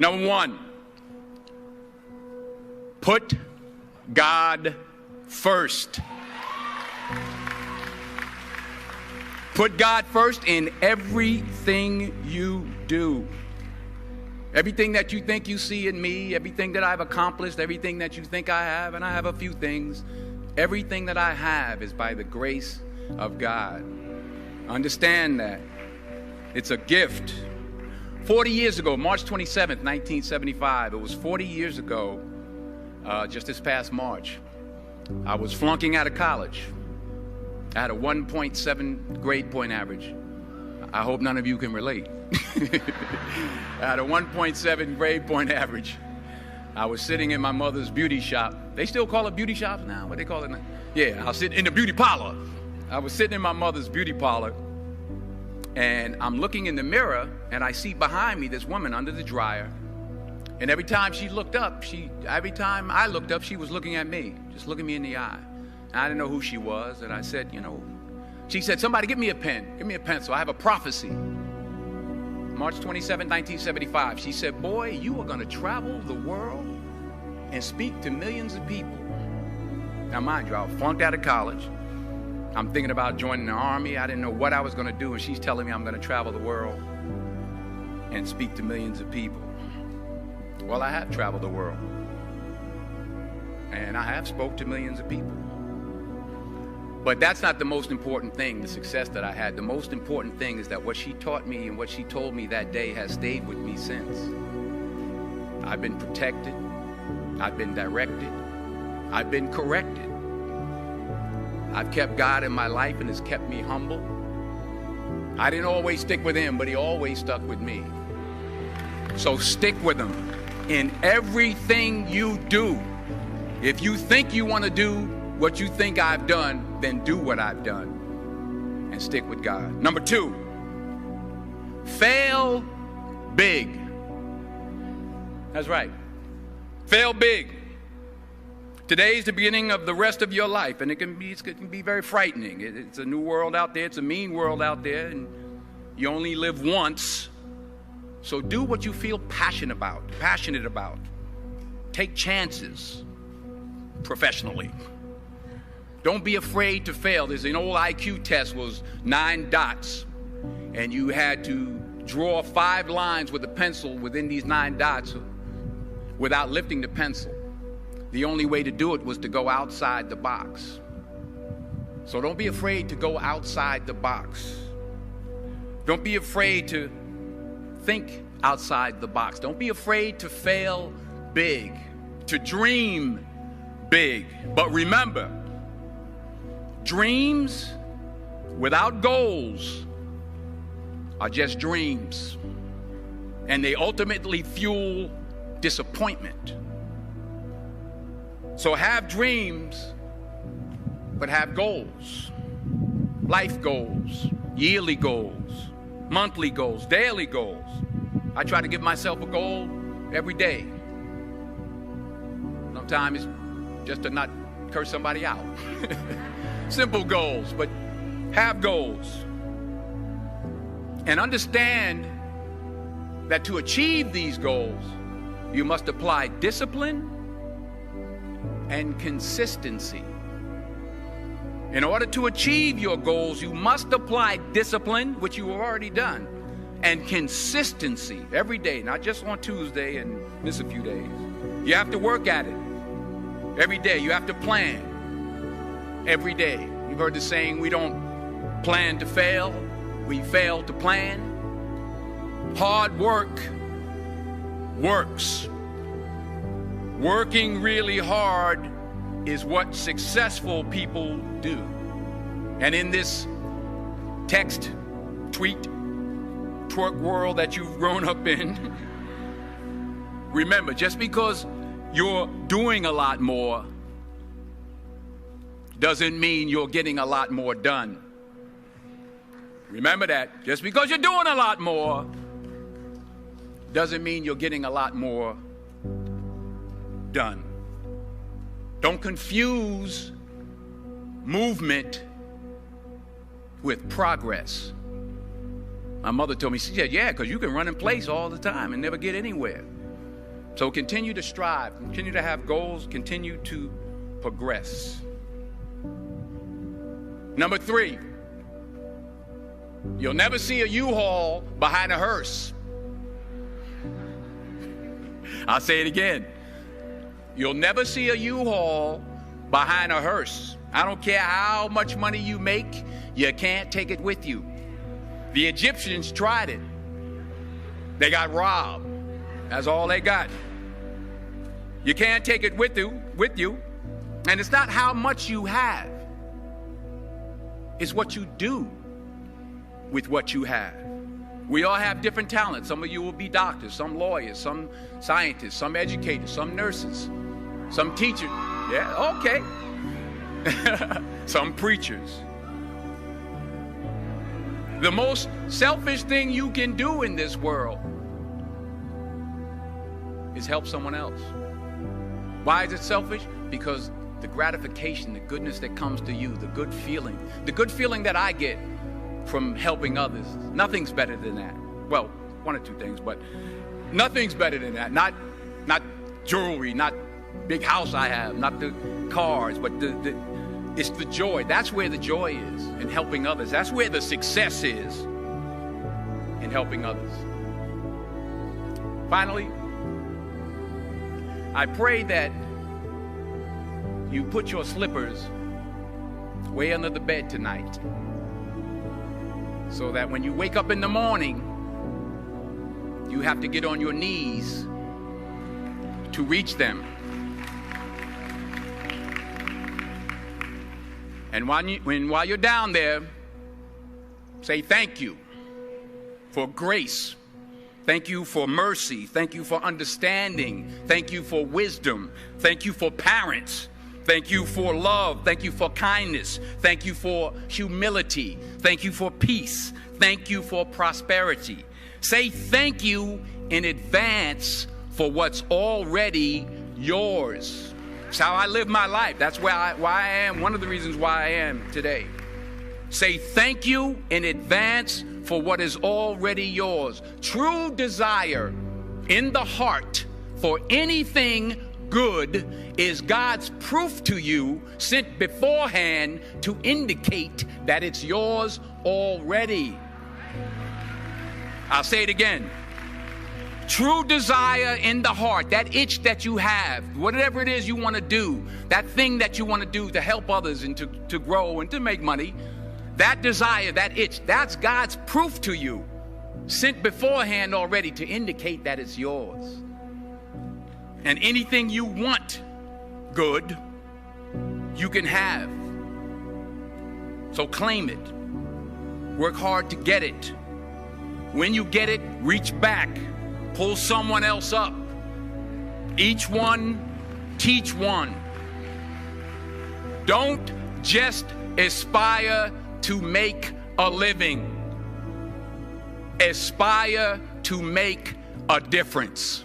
Number one, put God first. Put God first in everything you do. Everything that you think you see in me, everything that I've accomplished, everything that you think I have, and I have a few things, everything that I have is by the grace of God. Understand that. It's a gift. 40 years ago, March 27th, 1975, it was 40 years ago, just this past March, I was flunking out of college. I had a 1.7 grade point average. I hope none of you can relate. I had a 1.7 grade point average. I was sitting in my mother's beauty shop. They still call it beauty shops now? What they call it now? Yeah, I was sitting in the beauty parlor. I was sitting in my mother's beauty parlor, and I'm looking in the mirror, and I see behind me this woman under the dryer. And every time she looked up, every time I looked up, she was looking at me, just looking me in the eye. And I didn't know who she was, and I said, she said, somebody give me a pen, give me a pencil. I have a prophecy. March 27, 1975, she said, boy, you are going to travel the world and speak to millions of people. Now, mind you, I flunked out of college. I'm thinking about joining the army. I didn't know what I was going to do, and she's telling me I'm going to travel the world and speak to millions of people. Well, I have traveled the world, and I have spoke to millions of people. But that's not the most important thing, the success that I had. The most important thing is that what she taught me and what she told me that day has stayed with me since. I've been protected. I've been directed. I've been corrected. I've kept God in my life, and it's kept me humble. I didn't always stick with him, but he always stuck with me. So stick with him in everything you do. If you think you want to do what you think I've done, then do what I've done and stick with God. Number two, fail big. That's right. Fail big. Today is the beginning of the rest of your life, and it can be very frightening. It's a new world out there. It's a mean world out there, and you only live once. So do what you feel passionate about. Take chances professionally. Don't be afraid to fail. There's an old IQ test, was 9 dots, and you had to draw 5 lines with a pencil within these 9 dots without lifting the pencil. The only way to do it was to go outside the box. So don't be afraid to go outside the box. Don't be afraid to think outside the box. Don't be afraid to fail big, to dream big. But remember, dreams without goals are just dreams, and they ultimately fuel disappointment. So have dreams, but have goals. Life goals, yearly goals, monthly goals, daily goals. I try to give myself a goal every day. Sometimes it's just to not curse somebody out. Simple goals, but have goals. And understand that to achieve these goals, you must apply discipline and consistency. In order to achieve your goals, you must apply discipline, which you have already done, and consistency every day, not just on Tuesday and miss a few days. You have to work at it every day. You have to plan every day. You've heard the saying, we don't plan to fail, we fail to plan. Hard work works. Working really hard is what successful people do. And in this text, tweet, twerk world that you've grown up in, remember, just because you're doing a lot more doesn't mean you're getting a lot more done. Remember that. Just because you're doing a lot more doesn't mean you're getting a lot more done. Don't confuse movement with progress. My mother told me, she said, yeah, because you can run in place all the time and never get anywhere. So continue to strive, continue to have goals, continue to progress. Number 3, you'll never see a U-Haul behind a hearse. I'll say it again. You'll never see a U-Haul behind a hearse. I don't care how much money you make, you can't take it with you. The Egyptians tried it. They got robbed. That's all they got. You can't take it with you. And it's not how much you have. It's what you do with what you have. We all have different talents. Some of you will be doctors, some lawyers, some scientists, some educators, some nurses, some teachers. Yeah, okay. Some preachers. The most selfish thing you can do in this world is help someone else. Why is it selfish? Because the gratification, the goodness that comes to you, the good feeling that I get from helping others, nothing's better than that. Well, one or two things, but nothing's better than that. Not jewelry, not big house I have, not the cars, but it's the joy. That's where the joy is, in helping others. That's where the success is, in helping others. Finally, I pray that you put your slippers way under the bed tonight, so that when you wake up in the morning, you have to get on your knees to reach them. And while you're down there, say thank you for grace. Thank you for mercy. Thank you for understanding. Thank you for wisdom. Thank you for parents. Thank you for love. Thank you for kindness. Thank you for humility. Thank you for peace. Thank you for prosperity. Say thank you in advance for what's already yours. It's how I live my life. That's why I am, one of the reasons why I am today. Say thank you in advance for what is already yours. True desire in the heart for anything good is God's proof to you, sent beforehand to indicate that it's yours already. I'll say it again. True desire in the heart, that itch that you have, whatever it is you want to do, that thing that you want to do to help others and to grow and to make money, that desire, that itch, that's God's proof to you, sent beforehand already to indicate that it's yours. And anything you want good, you can have. So claim it. Work hard to get it. When you get it, reach back. Pull someone else up. Each one, teach one. Don't just aspire to make a living. Aspire to make a difference.